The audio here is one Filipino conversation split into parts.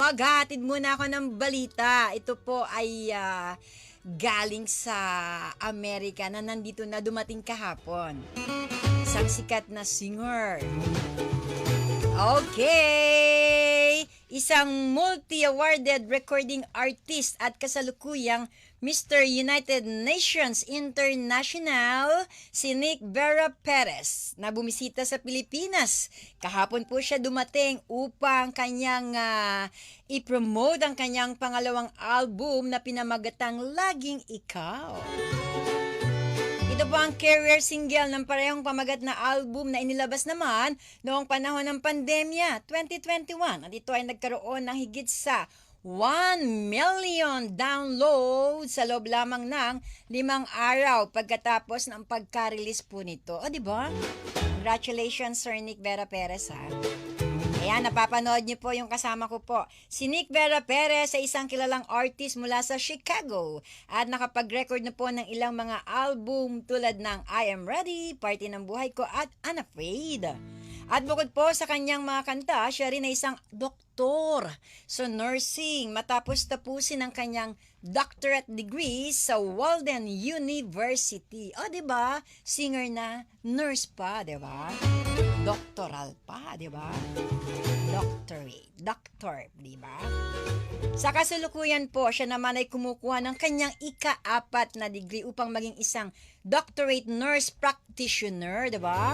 maghatid muna ako ng balita. Ito po ay galing sa Amerika na nandito na dumating kahapon. Isang sikat na singer. Okay! Isang multi-awarded recording artist at kasalukuyang Mr. United Nations International, si Nick Vera Perez, na bumisita sa Pilipinas. Kahapon po siya dumating upang kanyang i-promote ang kanyang pangalawang album na pinamagatang Laging Ikaw. Ito po ang career single ng parehong pamagat na album na inilabas naman noong panahon ng pandemya, 2021. At ito ay nagkaroon ng higit sa 1 million downloads sa loob lamang ng 5 araw pagkatapos ng pagka-release po nito. O, diba? Congratulations, Sir Nick Vera Perez, ha? Ayan, napapanood niyo po yung kasama ko po. Si Nick Vera Perez ay isang kilalang artist mula sa Chicago at nakapag-record na po ng ilang mga album tulad ng I Am Ready, Party ng Buhay Ko at Unafraid. At bukod po sa kanyang mga kanta, siya rin ay isang doktor sa nursing matapos tapusin ang kanyang doctorate degree sa Walden University. O, diba? Singer na, nurse pa, diba? Doctoral pa, diba? Doctor, diba? Sa kasalukuyan po, siya naman ay kumukuha ng kanyang ika-4 na degree upang maging isang doctorate nurse practitioner, diba?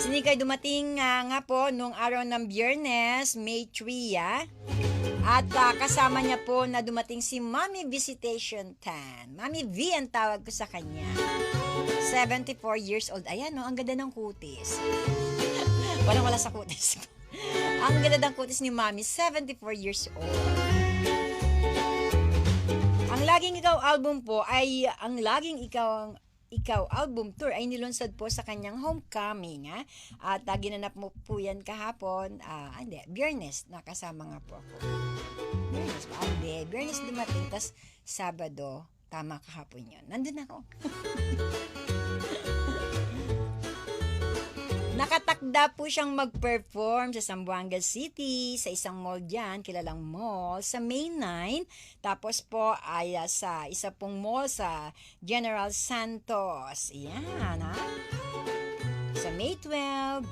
Sinikay dumating nga po nung araw ng Biyernes, May 3, at kasama niya po na dumating si Mommy Visitation Tan. Mommy V ang tawag ko sa kanya. 74 years old. Ayan, no? Ang ganda ng kutis. Wala sa kutis. Ang ganda ng kutis ni Mommy, 74 years old. Ang Laging Ikaw album po ay ang Laging Ikaw album tour ay nilunsad po sa kanyang homecoming, ha? At ginanap mo po yan kahapon, Biyernes, nakasama nga po ako. Biyernes dumating, tas Sabado, tama kahapon yun. Nandun ako. Nakatakda po siyang mag-perform sa Zamboanga City, sa isang mall dyan, kilalang mall, sa May 9. Tapos po ay sa isa pong mall sa General Santos. Yan, ha? Sa May 12.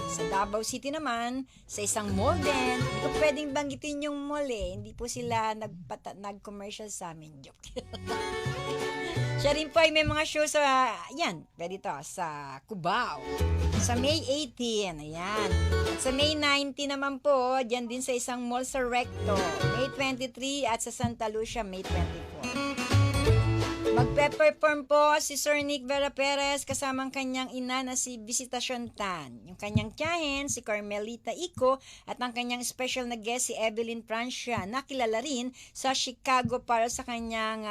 Sa Davao City naman, sa isang mall din. Hindi ko pwedeng banggitin yung mall eh. Hindi po sila nag-commercial sa amin. Joke. Siya rin po ay may mga show sa, pwede to, sa Cubao. Sa May 18, ayan. At sa May 19 naman po, dyan din sa isang mall sa Recto. May 23 at sa Santa Lucia, May 24. Magpe-perform po si Sir Nick Vera Perez kasamang kanyang ina na si Visitation Tan. Yung kanyang tiyahin, si Carmelita Ico, at ang kanyang special na guest, si Evelyn Francia, na kilala rin sa Chicago para sa kanyang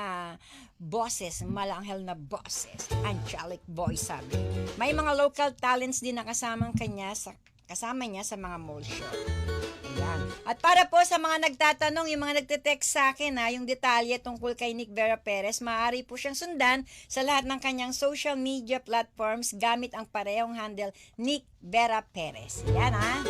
boses, malanghel na boses. Angelic voice, sabi. May mga local talents din na kasama niya sa mga mall show. Ayan. At para po sa mga nagtatanong, yung mga nagte-text sa akin, yung detalye tungkol kay Nick Vera Perez, maaari po siyang sundan sa lahat ng kanyang social media platforms gamit ang parehong handle Nick Vera Perez. Yan, ha?